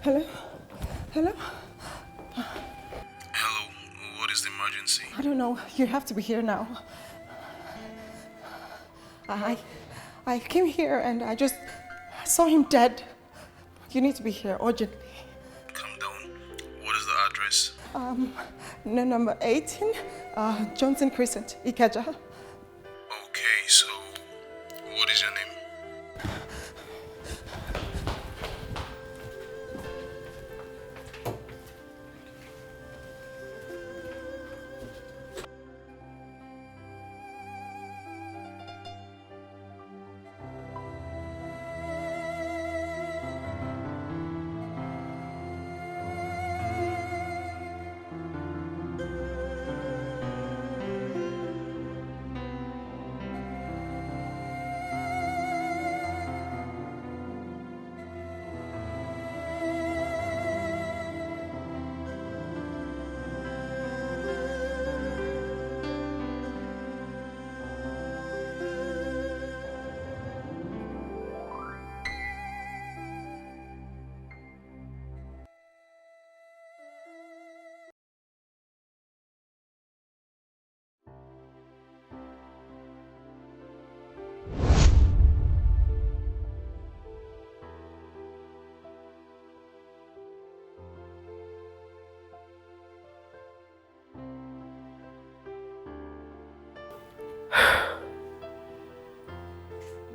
Hello? Hello? Hello, what is the emergency? I don't know. You have to be here now. I came here and I just saw him dead. You need to be here urgently. Calm down. What is the address? Number 18, Johnson Crescent, Ikeja. Okay, so what is your name?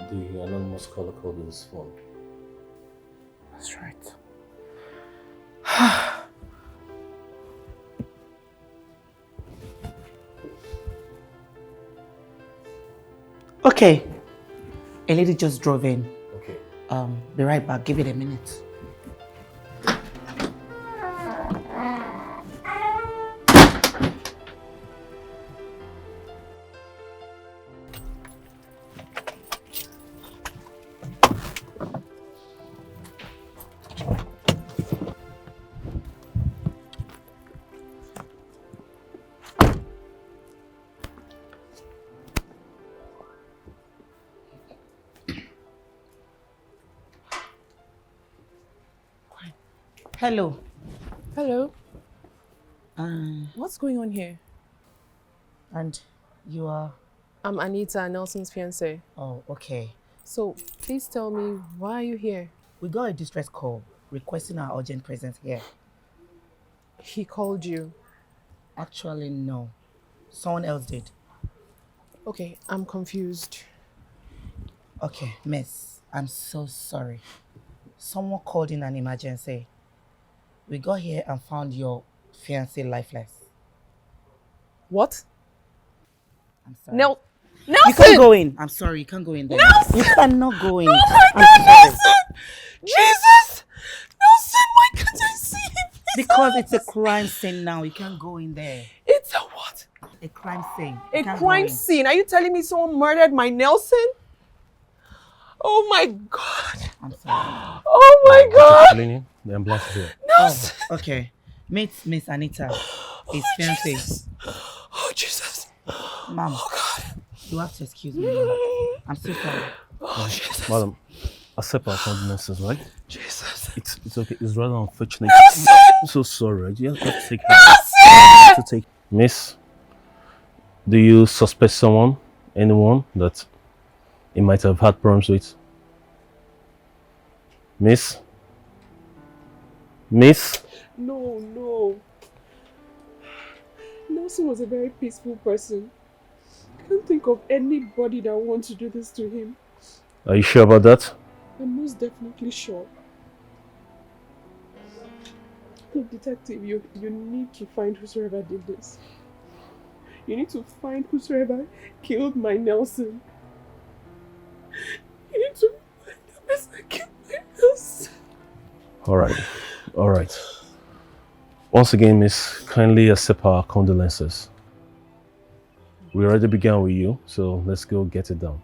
The anonymous caller called his phone. That's right. Okay. A lady just drove in. Okay. Be right back. Give it a minute. Hello. Hello. Uh, What's going on here? and you are... I'm Anita, Nelson's fiancé. Oh, okay. So please tell me, why are you here? We got a distress call requesting our urgent presence here. He called you. Actually, no. Someone else did. Okay, I'm confused. Okay, miss. I'm so sorry. Someone called in an emergency. We got here and found your fiancé lifeless. What? I'm sorry. Nelson! You can't go in. I'm sorry, you can't go in there. Nelson! You cannot go in. Oh my God, Nelson! Jesus! Nelson, why can't I see him? Please Because it's a crime scene now. You can't go in there. It's a what? A crime scene. A You can't crime go in. scene. Are you telling me someone murdered my Nelson? Oh my God. I'm sorry. Oh my God. Cleaning. The ambulance is here. Nelson. Oh, okay. Meet Miss Anita, his fiancé. Jesus. Oh, Jesus. Ma'am, Oh, God. you have to excuse me. Ma'am. I'm so sorry. Oh, Jesus. Madam, accept our condolences, right? Jesus. It's okay. It's rather unfortunate. Nelson! I'm so sorry. You have to take Nelson! to take. Miss, do you suspect someone, anyone that he might have had problems with? Miss? Miss? No. Nelson was a very peaceful person. I can't think of anybody that wants to do this to him. Are you sure about that? I'm most definitely sure. Look, detective, you need to find whosoever did this. You need to find whosoever killed my Nelson. You need to find the person that killed my Nelson. All right. Once again, Miss, kindly accept our condolences. We already began with you, so let's go get it done.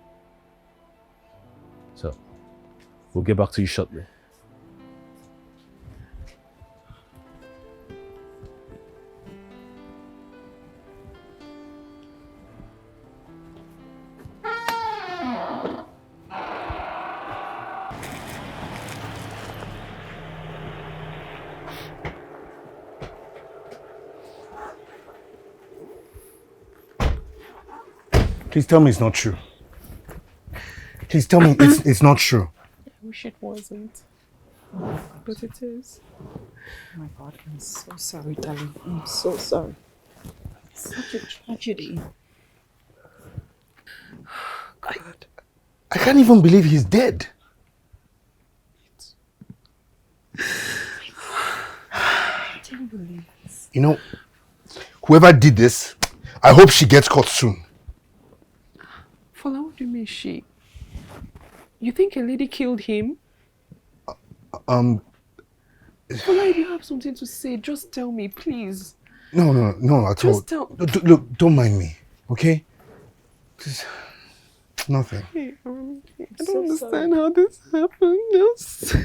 So, we'll get back to you shortly. Please tell me it's not true. Please tell me it's not true. I wish it wasn't. But it is. Oh my God, I'm so sorry, darling. I'm so sorry. It's such a tragedy. I can't even believe he's dead. I can't believe this. You know, whoever did this, I hope she gets caught soon. Fola, what do you mean she? You think a lady killed him? Fola, if you have something to say, just tell me, please. No, at all. Just tell. Look, don't mind me, okay? Just nothing. Hey, I don't understand how this happened. Yes.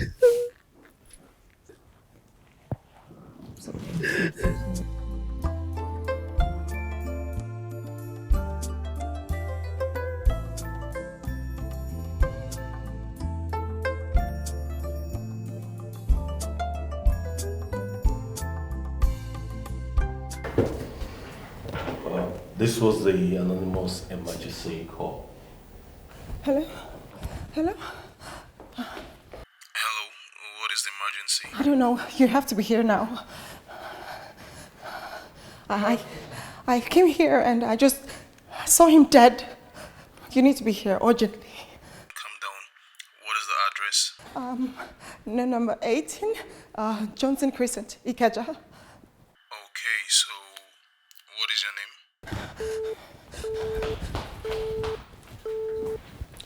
This was the anonymous emergency call. Hello? Hello? Hello, what is the emergency? I don't know. You have to be here now. I came here and I just saw him dead. You need to be here urgently. Calm down. What is the address? No, number 18, Johnson Crescent, Ikeja. Okay, so what is your name?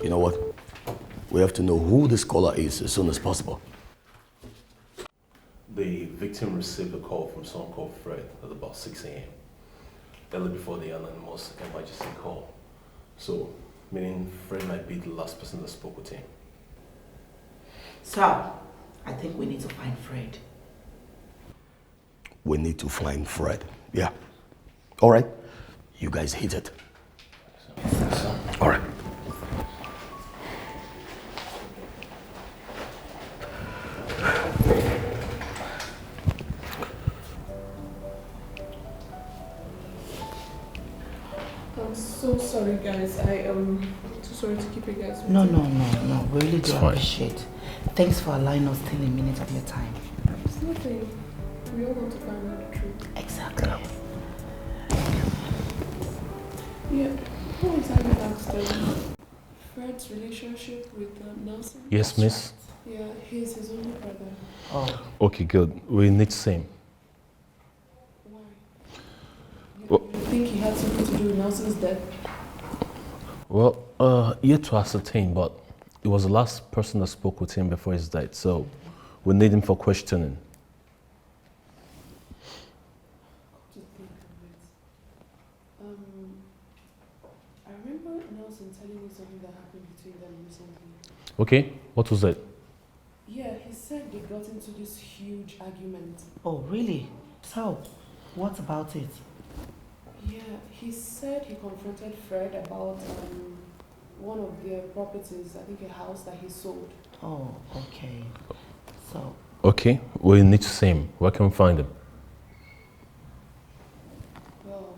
You know what? We have to know who this caller is as soon as possible. The victim received a call from someone called Fred at about 6 a.m. early before the anonymous emergency call. So, meaning Fred might be the last person that spoke with him. So, I think we need to find Fred. We need to find Fred. Yeah. All right. You guys hit it. All right. I'm so sorry, guys. I am too sorry to keep you guys waiting. No. We really do fine. appreciate. Thanks for allowing us 10 minutes of your time. It's nothing. We all want to find out the truth. Exactly. Yeah. What was I going to ask them? Fred's relationship with Nelson? Yes, miss? Yeah, he's his only brother. Oh, Okay, good. We need same. Why? Well- You think he had something to do with Nelson's death? Well, yet to ascertain, but it was the last person that spoke with him before his death, so we need him for questioning. To think of it. I remember Nelson telling me something that happened between them recently. Okay, what was that? Yeah, he said they got into this huge argument. oh, really? So, what about it? Yeah, he said he confronted Fred about one of their properties, I think a house that he sold. Oh, okay. So, Okay, we need to see him. Where can we find him? Well,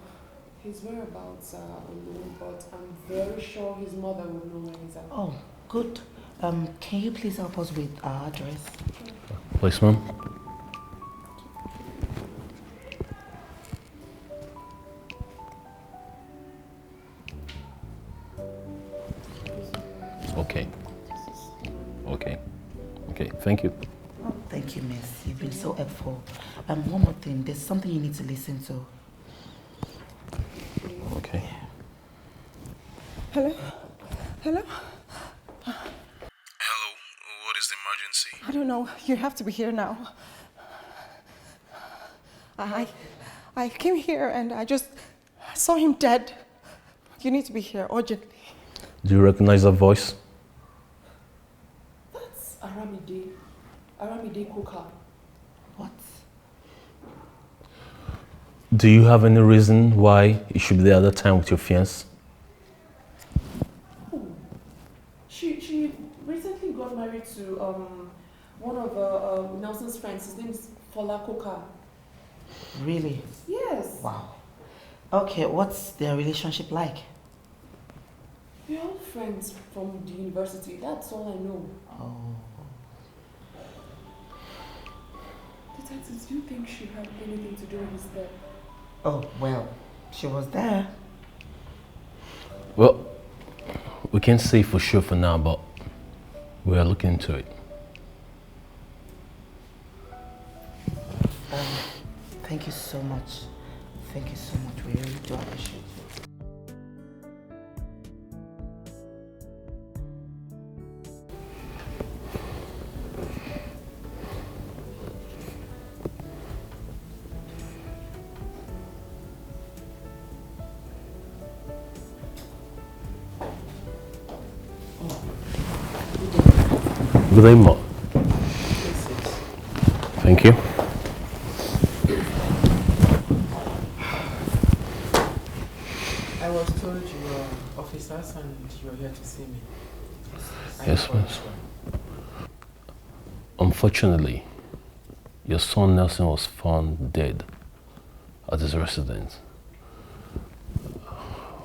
his whereabouts are unknown, but I'm very sure his mother will know where he's at. oh, good. Can you please help us with our address? Please, ma'am. Okay. Okay, thank you. Oh, thank you, miss. You've been so helpful. One more thing. There's something you need to listen to. Okay. Hello? Hello? Hello, what is the emergency? I don't know. You have to be here now. I came here and I just saw him dead. You need to be here urgently. Do you recognize that voice? That's Aramide Kuka. What? Do you have any reason why you should be there at that time with your fiancé? She recently got married to one of Nelson's friends. His name is Fola Kuka. Really? Yes. Wow. Okay, what's their relationship like? We're all friends from the university. That's all I know. Oh. Detectives, do you think she had anything to do with his death? Oh, well, she was there. Well, we can't say for sure for now, but we are looking into it. Thank you so much. Thank you so much. We really do appreciate it. Good day, Ma. Thank you. I was told you were officers and you were here to see me. Yes, miss. Unfortunately, your son Nelson was found dead at his residence.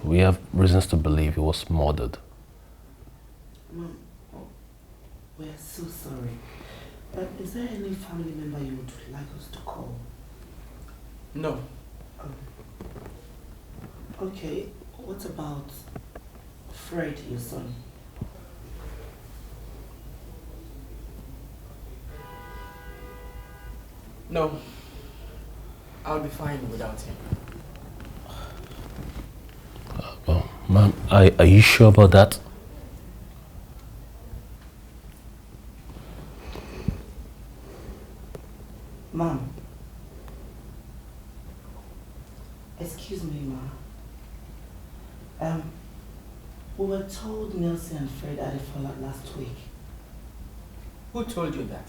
We have reasons to believe he was murdered. Mom, we're so sorry. Is there any family member you would like us to call? No. Okay, what about Fred, your son? No. I'll be fine without him. Well, ma'am, are you sure about that? Mom. Excuse me, Ma. We were told Nelson and Fred had a fallout last week. Who told you that?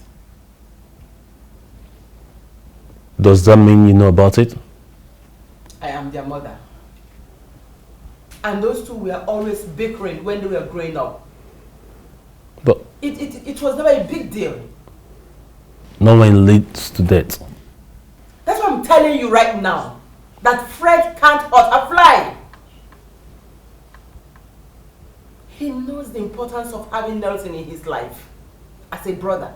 Does that mean you know about it? I am their mother. And those two were always bickering when they were growing up. But It was never a big deal. no one leads to death. That's what I'm telling you right now. That Fred can't hurt a fly. He knows the importance of having Nelson in his life as a brother.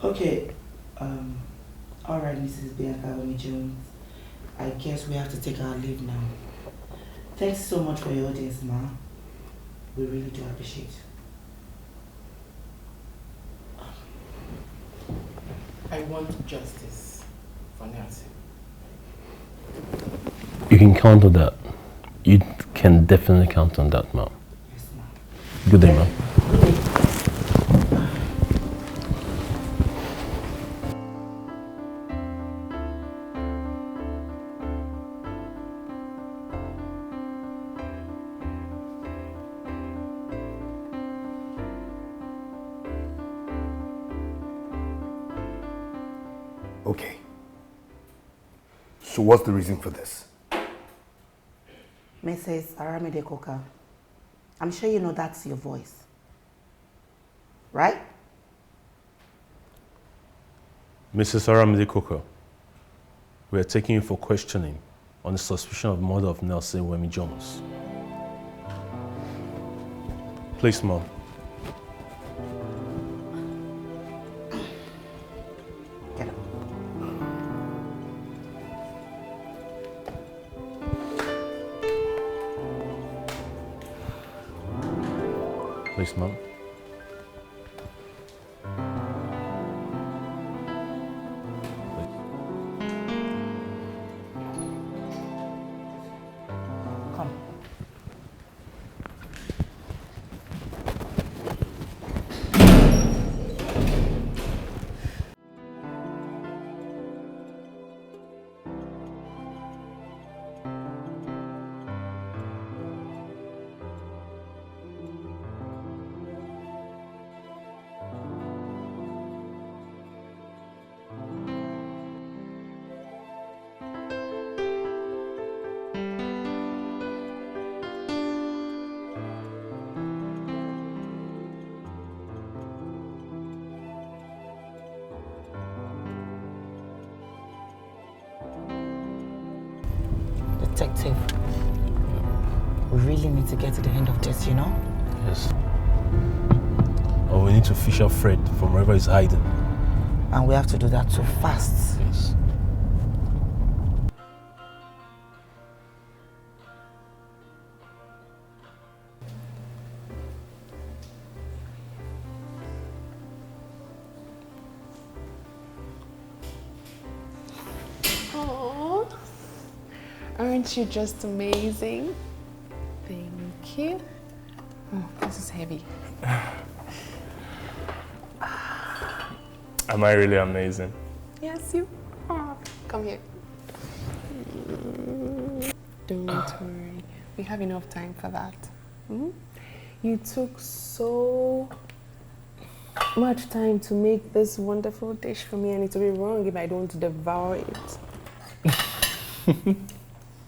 Okay. Alright, Mrs. Bianca Jones. I guess we have to take our leave now. Thanks so much for your audience, Ma. We really do appreciate it. I want justice for Nelson. You can count on that. You can definitely count on that, ma'am. Yes, ma'am. Good day, ma'am. Good day. Okay. So what's the reason for this? Mrs. Aramide Koka, I'm sure you know that's your voice, right? Mrs. Aramide Coker, we are taking you for questioning on the suspicion of murder of Nelson Wemi Jones. Please, ma'am. Get up. Please, ma'am. Come. Detective, we really need to get to the end of this, you know? Yes. Or we need to fish out Fred from wherever he's hiding. And we have to do that too fast. Yes. Oh, aren't you just amazing? Thank you. Oh, this is heavy. Am I really amazing? Yes, you are. Come here. Don't worry. We have enough time for that. You took so much time to make this wonderful dish for me, and it would be wrong if I don't devour it.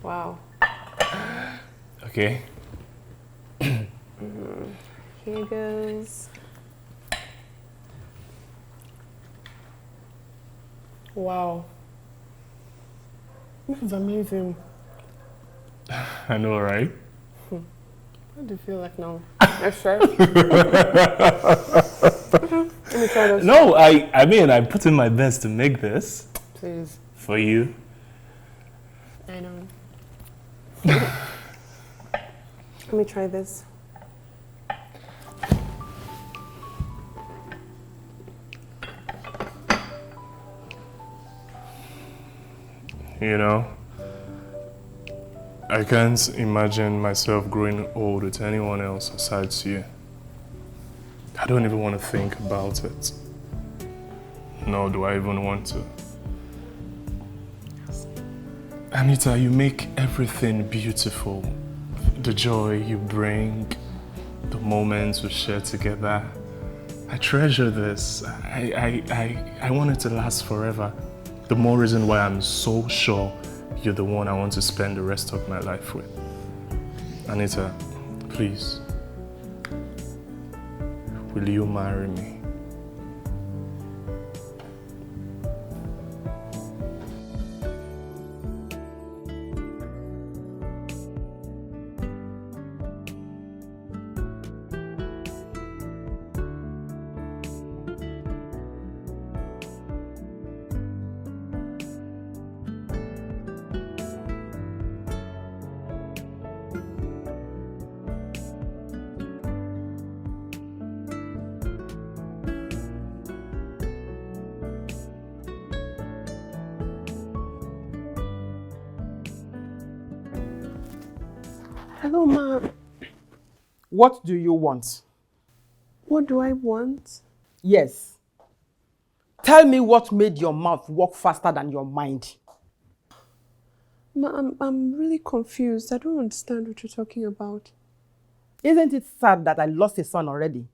Wow. Okay. Here goes. Wow. This is amazing. I know, right? What do you feel like now? Let's try. Let me try this. No, I mean, I put in my best to make this. Please. For you. I know. Let me try this. You know, I can't imagine myself growing old with anyone else besides you. I don't even want to think about it. Nor do I even want to. Anita, you make everything beautiful. The joy you bring, the moments we share together. I treasure this. I want it to last forever. The more reason why I'm so sure you're the one I want to spend the rest of my life with. Anita, please, will you marry me? Hello, Mom. What do you want? What do I want? Yes. Tell me what made your mouth work faster than your mind. Ma, I'm really confused. I don't understand what you're talking about. Isn't it sad that I lost a son already?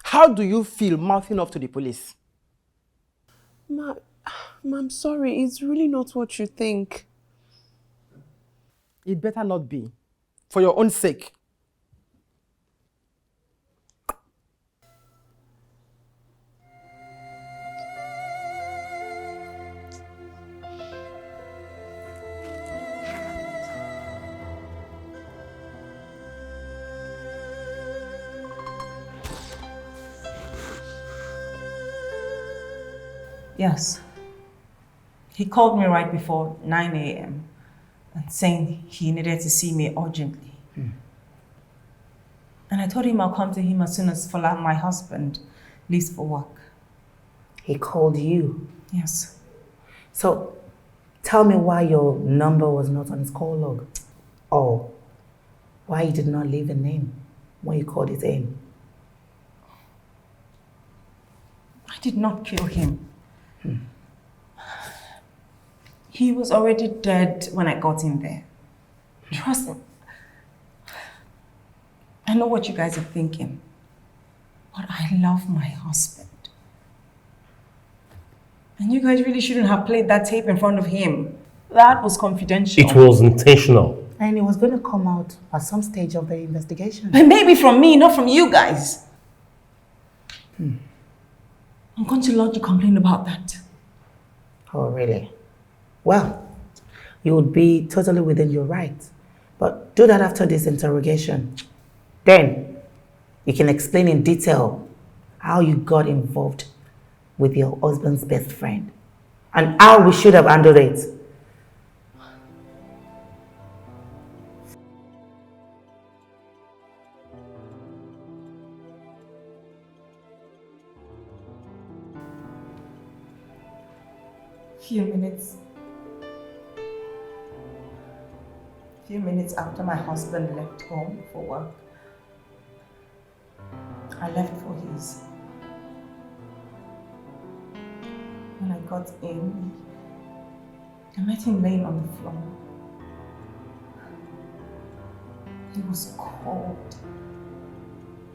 How do you feel mouthing off to the police? Ma, I'm sorry. It's really not what you think. It better not be. For your own sake. Yes. He called me right before 9 a.m. and saying he needed to see me urgently. And I told him I'll come to him as soon as Fola, my husband, leaves for work. He called you? Yes. So, tell me why your number was not on his call log. Or why you did not leave a name when you called it in. I did not kill him. He was already dead when I got in there. Trust me. I know what you guys are thinking, but I love my husband. And you guys really shouldn't have played that tape in front of him. That was confidential. It was intentional. And it was going to come out at some stage of the investigation. But maybe from me, not from you guys. I'm going to lodge a complaint about that. Oh, really? Well, you would be totally within your rights. But do that after this interrogation. Then you can explain in detail how you got involved with your husband's best friend and how we should have handled it. Few minutes after my husband left home for work, I left for his. When I got in, I met him laying on the floor. He was cold.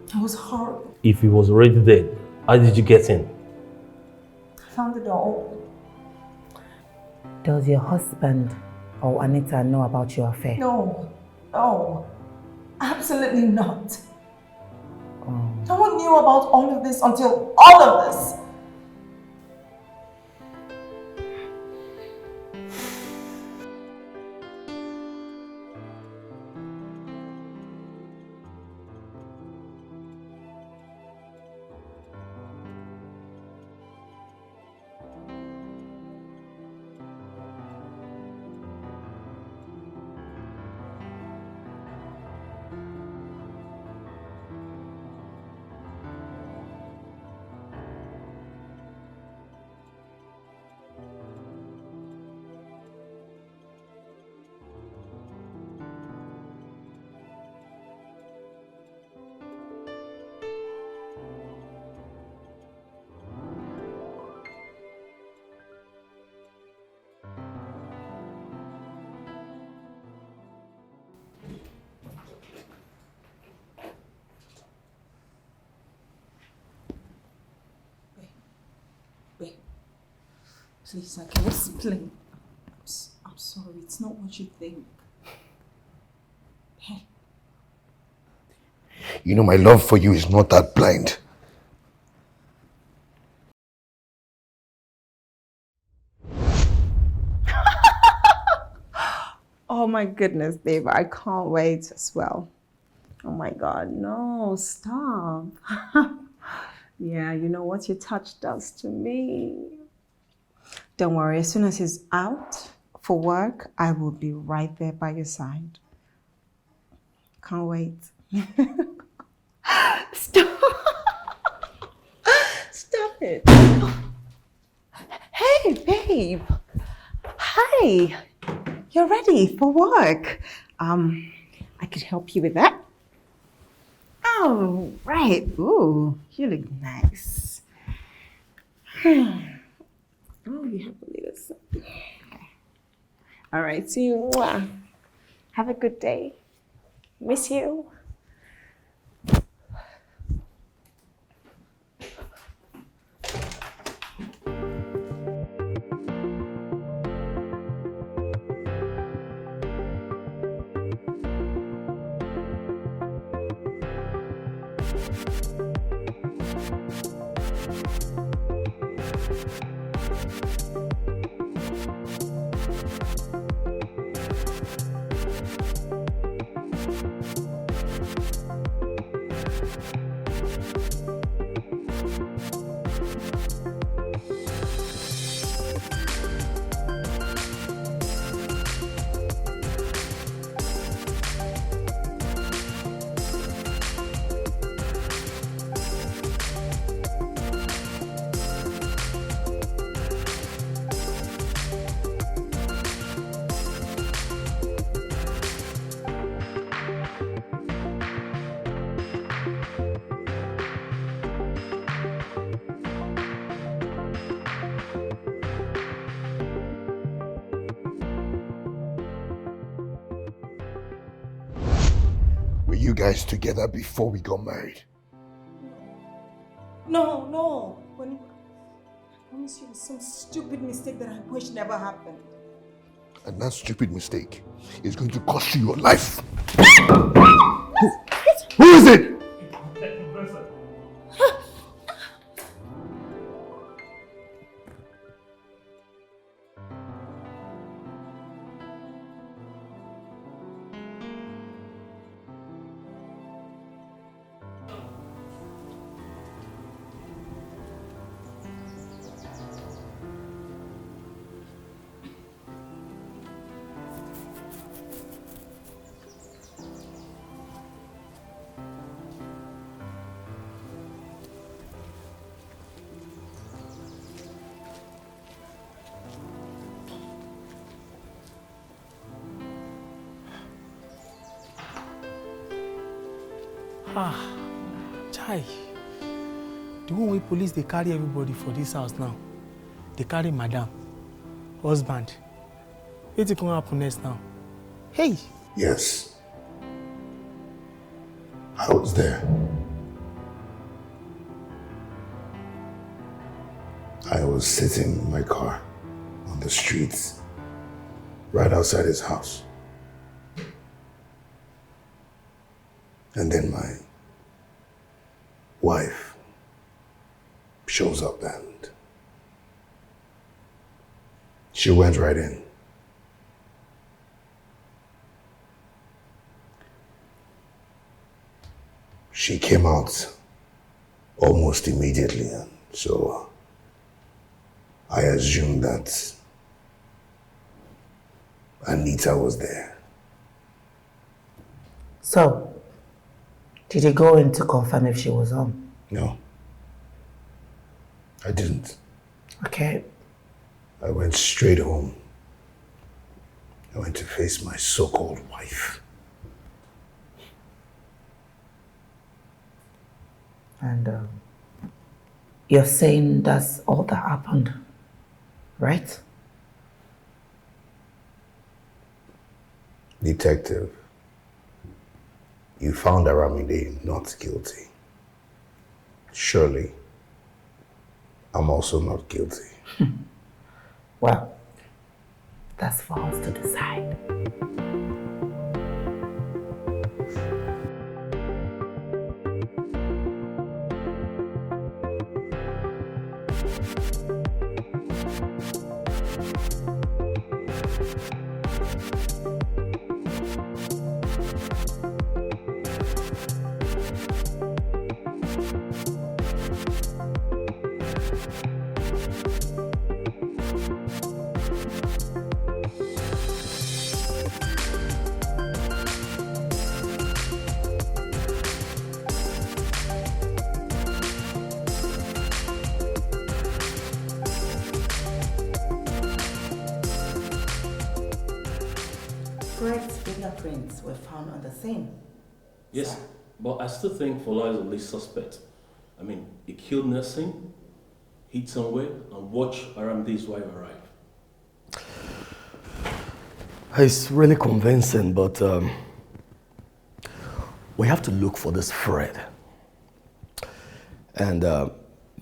It was horrible. If he was already dead, how did you get in? I found the door open. Does your husband or Anita know about your affair? No, absolutely not. No one knew about all of this until all of this. Please, I can explain. I'm sorry, it's not what you think. Hey. You know, my love for you is not that blind. Oh my goodness, babe, I can't wait as well. Oh my God, no, stop. Yeah, you know what your touch does to me. Don't worry, as soon as he's out for work, I will be right there by your side. Can't wait. Stop. Stop it. Hey, babe. Hi. You're ready for work. I could help you with that. Oh, right. Ooh, you look nice. Oh, you have to leave us. Okay. All right, see you. Have a good day. Miss you. You guys together before we got married? No. I promise you, it's some stupid mistake that I wish never happened. And that stupid mistake is going to cost you your life. Who is it? Ah, chai. The one way police they carry everybody for this house now. They carry madam, husband. What's going to happen next now? Hey! Yes. I was there. I was sitting in my car on the streets, right outside his house. And then my wife shows up and she went right in. She came out almost immediately, and so I assumed that Anita was there. So, did you go in to confirm if she was home? No, I didn't. Okay. I went straight home. I went to face my so-called wife. And you're saying that's all that happened, right? Detective, you found Aramide not guilty. Surely, I'm also not guilty. Well, that's for us to decide. Fred's fingerprints were found on the scene. Yes, but I still think Fola is the least suspect. I mean, he killed nursing, hid somewhere, and watched Aramide's wife arrive. It's really convincing, but we have to look for this Fred. And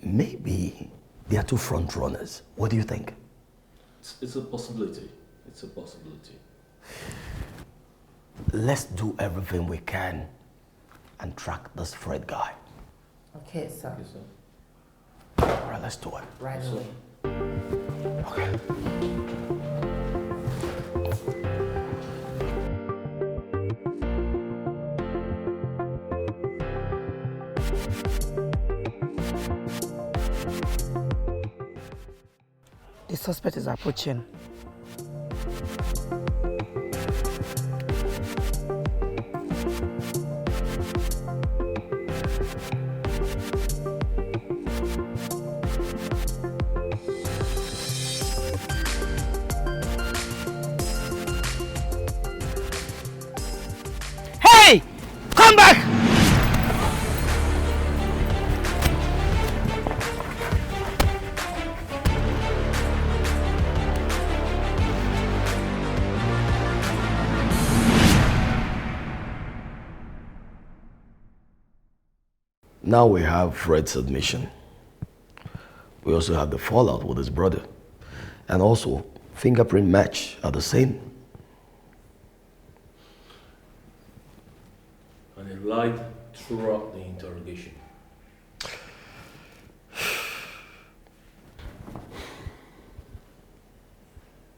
maybe they are two front runners. What do you think? It's a possibility. It's a possibility. Let's do everything we can and track this Fred guy. Okay, sir. Yes, sir. All right, let's do it. Right Yes, away. Okay. The suspect is approaching. Hey! Come back! Now we have Fred's admission. We also have the fallout with his brother. And also, fingerprint match at the scene. And he lied throughout the interrogation.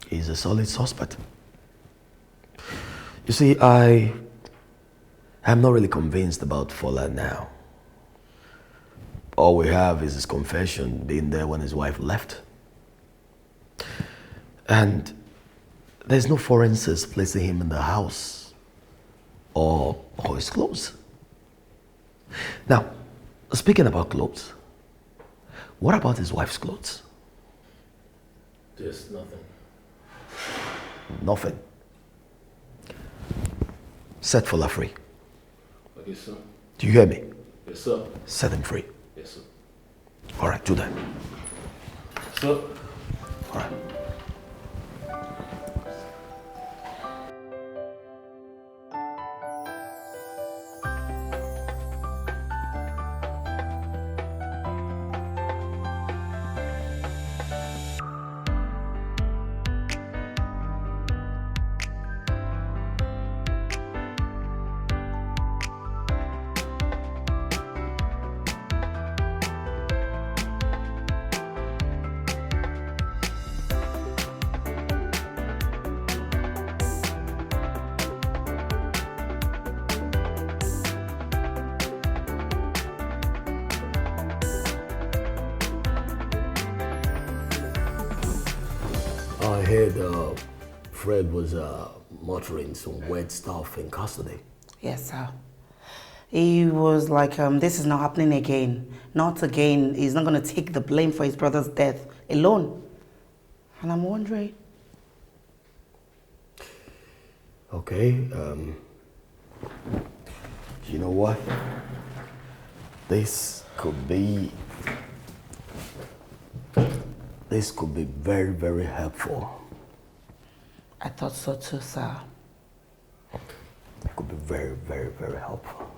He's a solid suspect. You see, I'm not really convinced about Fola now. All we have is his confession being there when his wife left. And there's no forensics placing him in the house or his clothes. Now, speaking about clothes, what about his wife's clothes? There's nothing. Nothing. Set Fola free. Okay, sir. Do you hear me? Yes, sir. Set him free. Yes, sir. All right, do that. Sir. All right. I heard Fred was muttering some weird stuff in custody. Yes, sir. He was like, this is not happening again. Not again. He's not going to take the blame for his brother's death alone. And I'm wondering. Okay, you know what? This could be very, very helpful. I thought so too, sir. It could be very, very, very helpful.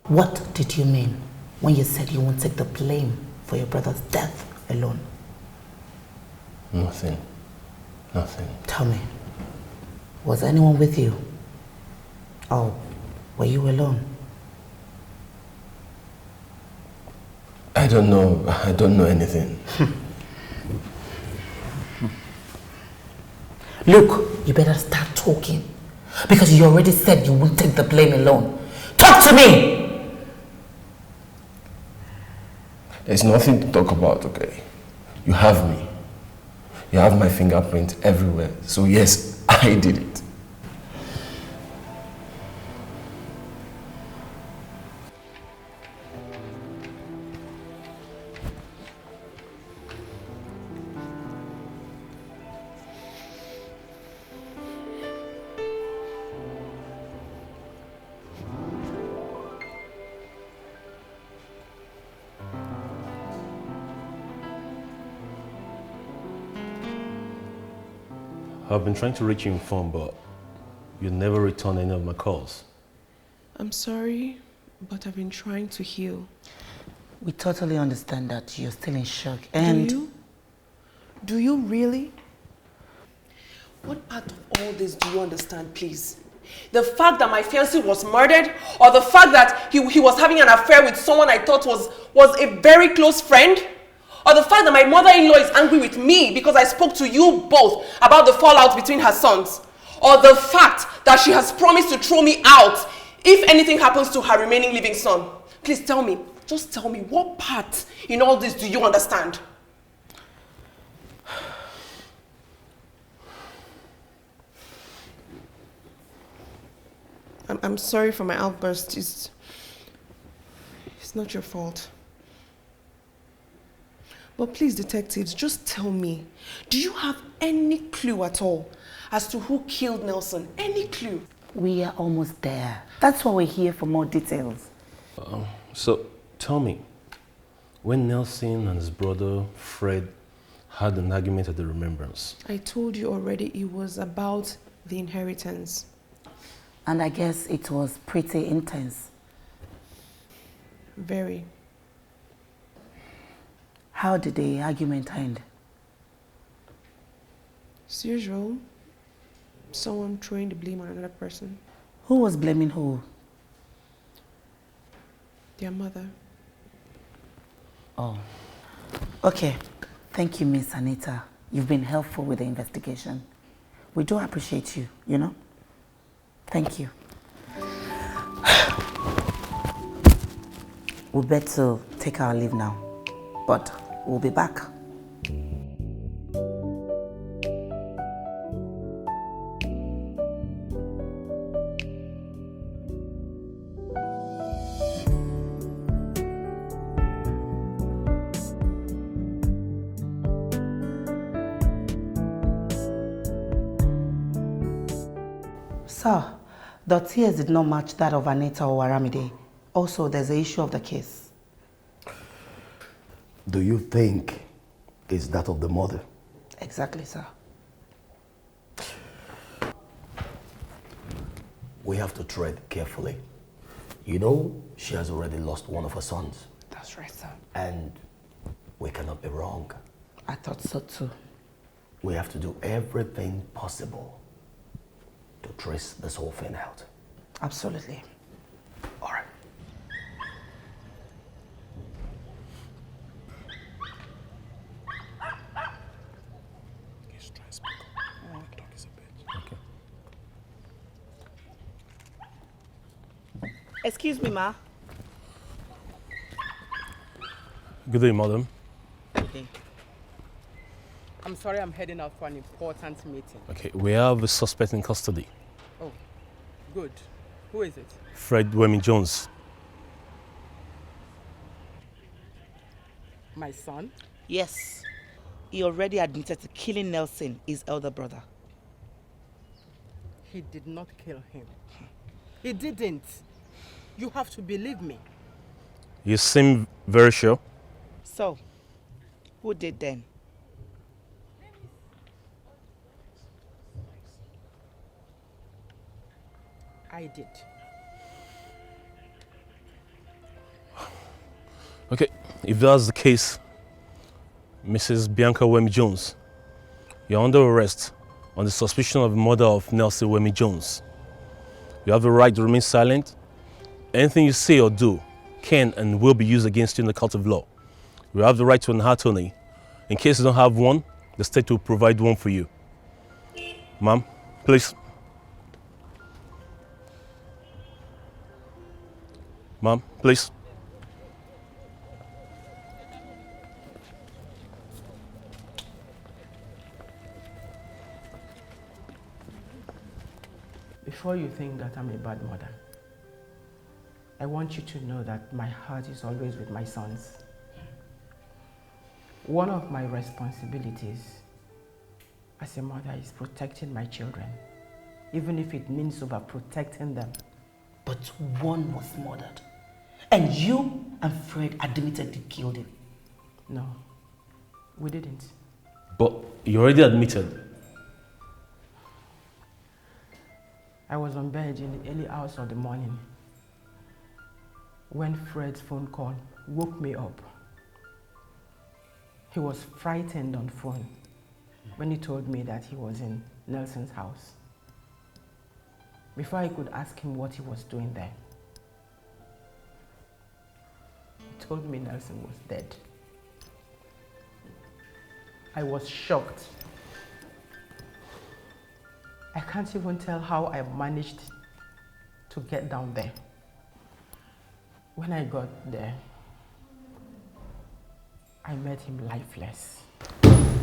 What did you mean when you said you won't take the blame for your brother's death alone? Nothing. Tell me, was anyone with you? Or were you alone? I don't know anything. Look, you better start talking. Because you already said you won't take the blame alone. Talk to me! There's nothing to talk about, okay? You have me. You have my fingerprint everywhere. So yes, I did it. I've been trying to reach you in phone, but you never return any of my calls. I'm sorry, but I've been trying to heal. We totally understand that you're still in shock and... Do you really? What part of all this do you understand, please? The fact that my fiancé was murdered, or the fact that he was having an affair with someone I thought was a very close friend? Or the fact that my mother-in-law is angry with me because I spoke to you both about the fallout between her sons? Or the fact that she has promised to throw me out if anything happens to her remaining living son? Please tell me, just tell me, what part in all this do you understand? I'm sorry for my outburst. It's not your fault. But please, detectives, just tell me, do you have any clue at all as to who killed Nelson? Any clue? We are almost there. That's why we're here for more details. So, tell me, when Nelson and his brother, Fred, had an argument at the Remembrance? I told you already it was about the inheritance. And I guess it was pretty intense. Very. How did the argument end? As usual, someone throwing the blame on another person. Who was blaming who? Their mother. Oh. Okay. Thank you, Miss Anita. You've been helpful with the investigation. We do appreciate you, you know? Thank you. We better take our leave now, but we'll be back. Sir, The tears did not match that of Anita or Aramide. Also, there's the issue of the case. Do you think it's that of the mother? Exactly, sir. We have to tread carefully. You know, she has already lost one of her sons. That's right, sir. And we cannot be wrong. I thought so too. We have to do everything possible to trace this whole thing out. Absolutely. All right. Okay. Excuse me, ma. Good day, madam. Okay. I'm sorry, I'm heading out for an important meeting. Okay, we have a suspect in custody. Oh, good. Who is it? Fred Wemi Jones. My son? Yes. He already admitted to killing Nelson, his elder brother. He did not kill him. He didn't. You have to believe me. You seem very sure. So, who did then? I did. Okay, if that's the case, Mrs. Bianca Wemi Jones, you're under arrest on the suspicion of the murder of Nelson Wemi Jones. You have the right to remain silent. Anything you say or do can and will be used against you in the court of law. You have the right to an attorney. In case you don't have one, the state will provide one for you. Ma'am, please. Ma'am, please. Before you think that I'm a bad mother, I want you to know that my heart is always with my sons. One of my responsibilities as a mother is protecting my children, even if it means overprotecting them. But one was murdered. And you and Fred admitted you killed him. No, we didn't. But you already admitted. I was on bed in the early hours of the morning when Fred's phone call woke me up. He was frightened on phone when he told me that he was in Nelson's house. Before I could ask him what he was doing there, he told me Nelson was dead. I was shocked. I can't even tell how I managed to get down there. When I got there, I met him lifeless.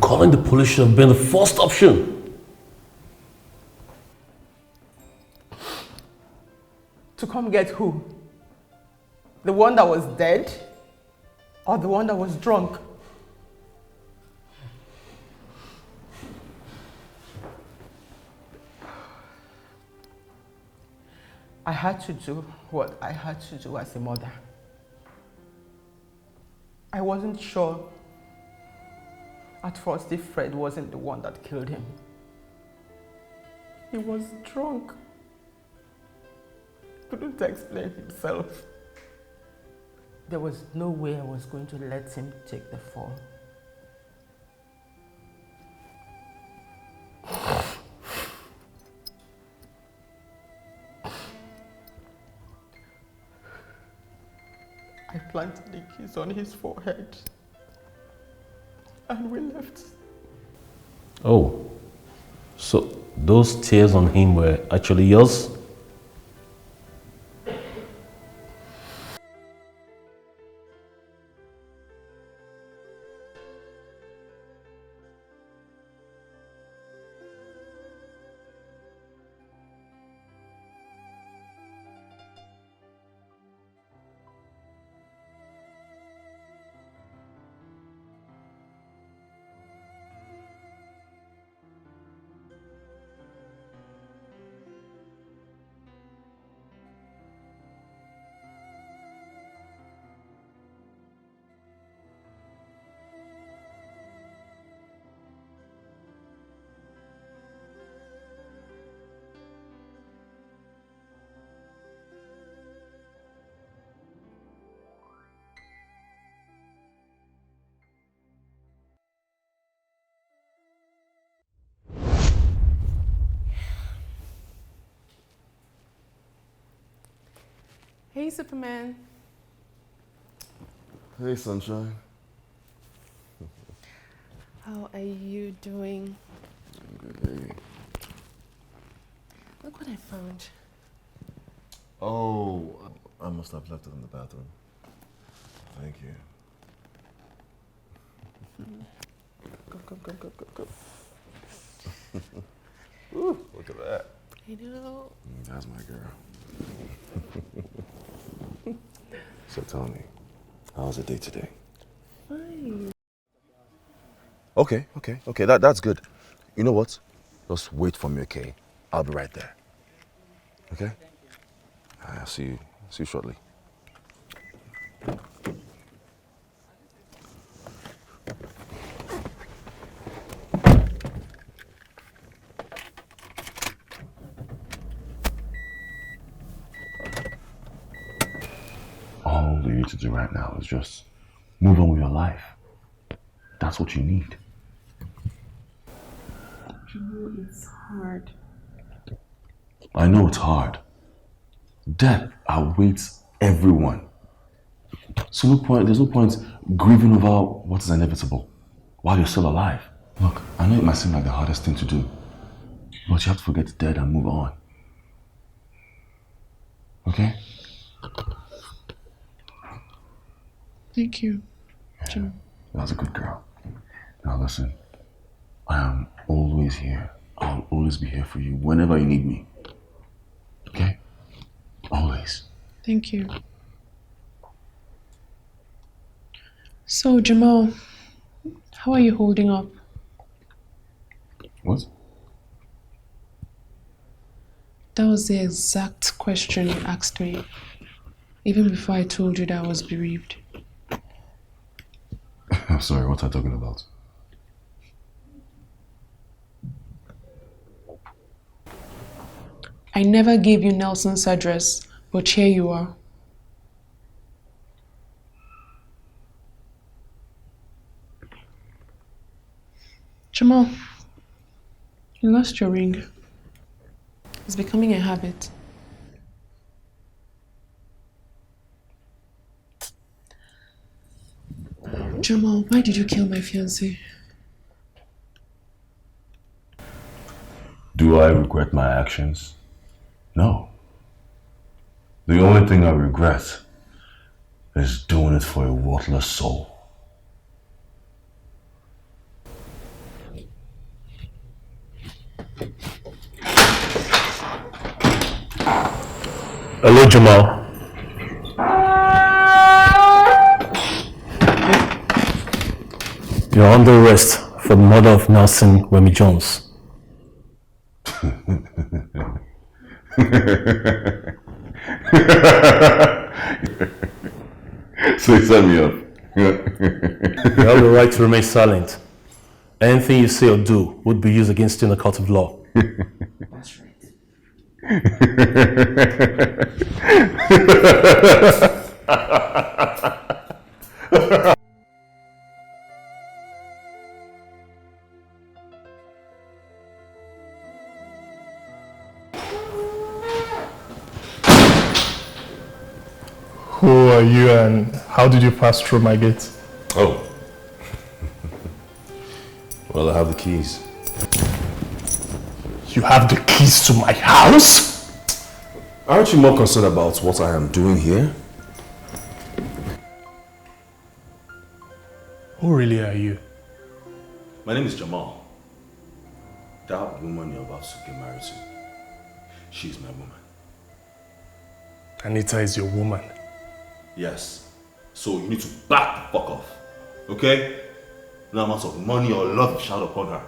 Calling the police should have been the first option. To come get who? The one that was dead? Or the one that was drunk? I had to do what I had to do as a mother. I wasn't sure at first if Fred wasn't the one that killed him. He was drunk. Couldn't explain himself. There was no way I was going to let him take the fall. I planted the kiss on his forehead and we left. Oh, so those tears on him were actually yours? Hey, Superman. Hey, sunshine. How are you doing? Hey. Look what I found. Oh, I must have left it in the bathroom. Thank you. Go. Ooh, look at that. I know. That's my girl. So tell me, how's the day today? Fine. Okay, that's good. You know what? Just wait for me, okay? I'll be right there. Okay? I'll see you shortly. All you need to do right now is just move on with your life. That's what you need. It's hard. I know it's hard. Death awaits everyone. So there's no point grieving over what is inevitable while you're still alive. Look, I know it might seem like the hardest thing to do, but you have to forget the dead and move on. Okay? Thank you, Jim. That's a good girl. Now listen, I am always here. I'll always be here for you whenever you need me. Okay? Always. Thank you. So, Jamal, how are you holding up? What? That was the exact question you asked me, even before I told you that I was bereaved. I'm sorry, what are you talking about? I never gave you Nelson's address, but here you are. Jamal, you lost your ring. It's becoming a habit. Jamal, why did you kill my fiancé? Do I regret my actions? No. The only thing I regret is doing it for a worthless soul. Hello, Jamal. You're under arrest for the murder of Nelson Wemi Jones. So you set me up. You have the right to remain silent. Anything you say or do would be used against you in the court of law. That's right. Who are you and how did you pass through my gate? Oh. Well, I have the keys. You have the keys to my house? Aren't you more concerned about what I am doing here? Who really are you? My name is Jamal. That woman you're about to get married to, she's my woman. Anita is your woman. Yes. So you need to back the fuck off. Okay? No amount of money or love showered upon her.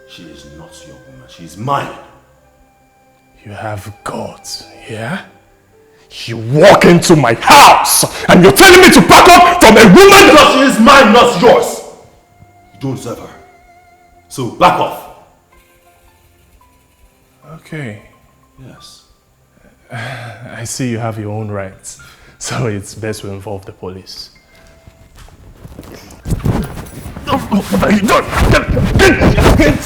She is not your woman. She is mine. You have guts, yeah? You walk into my house and you're telling me to back up from a woman? Because she is mine, not yours. You don't deserve her. So back off. Okay. Yes. I see you have your own rights. So it's best to involve the police. What are you doing? Get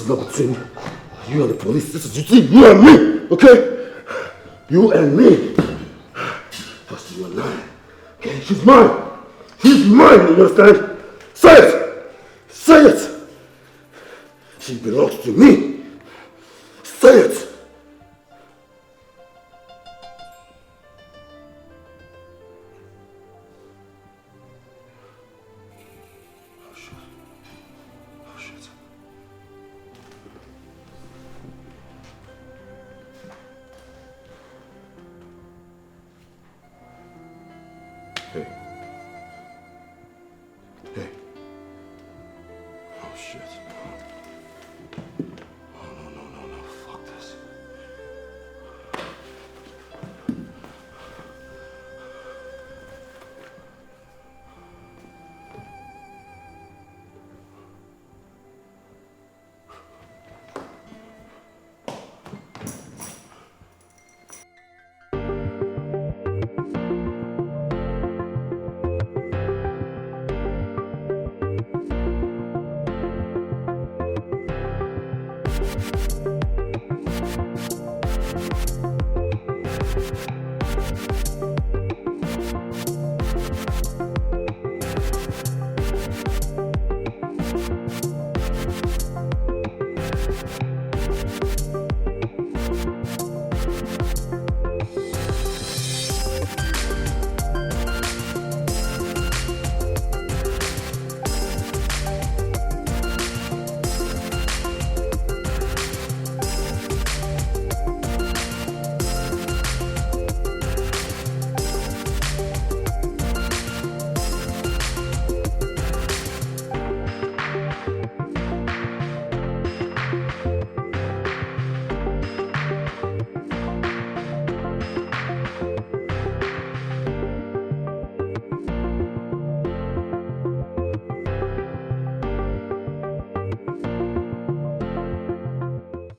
not between you and the police. This is between you and me, okay? You and me. Just you and I. Okay, she's mine. She's mine, you understand? Say it! Say it! She belongs to me. Say it! Hey.